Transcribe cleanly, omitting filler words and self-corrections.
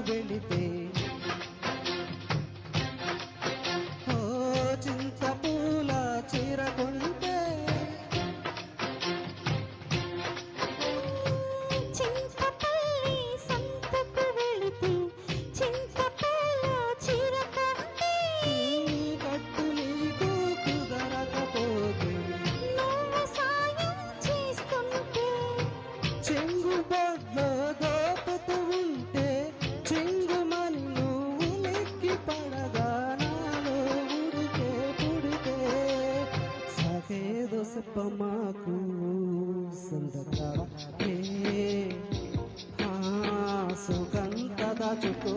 వెళితే ఓ చింత పూల చీర కొంటే చింతపల్లి సంతకు వెళితే చింతపూల చీర కొంటే కట్టు నీకు కుదరకపోతే నువ్వు సాయం చేస్తుంటే చెంగు బొడ్లో దోపుతూ ఉంటే చెంగుమని నువ్వు నెక్కి పడగా నాలో ఉడికే పుడితే సాగేదో చెప్పమాకు సందకావే సుగంధ దాచుకో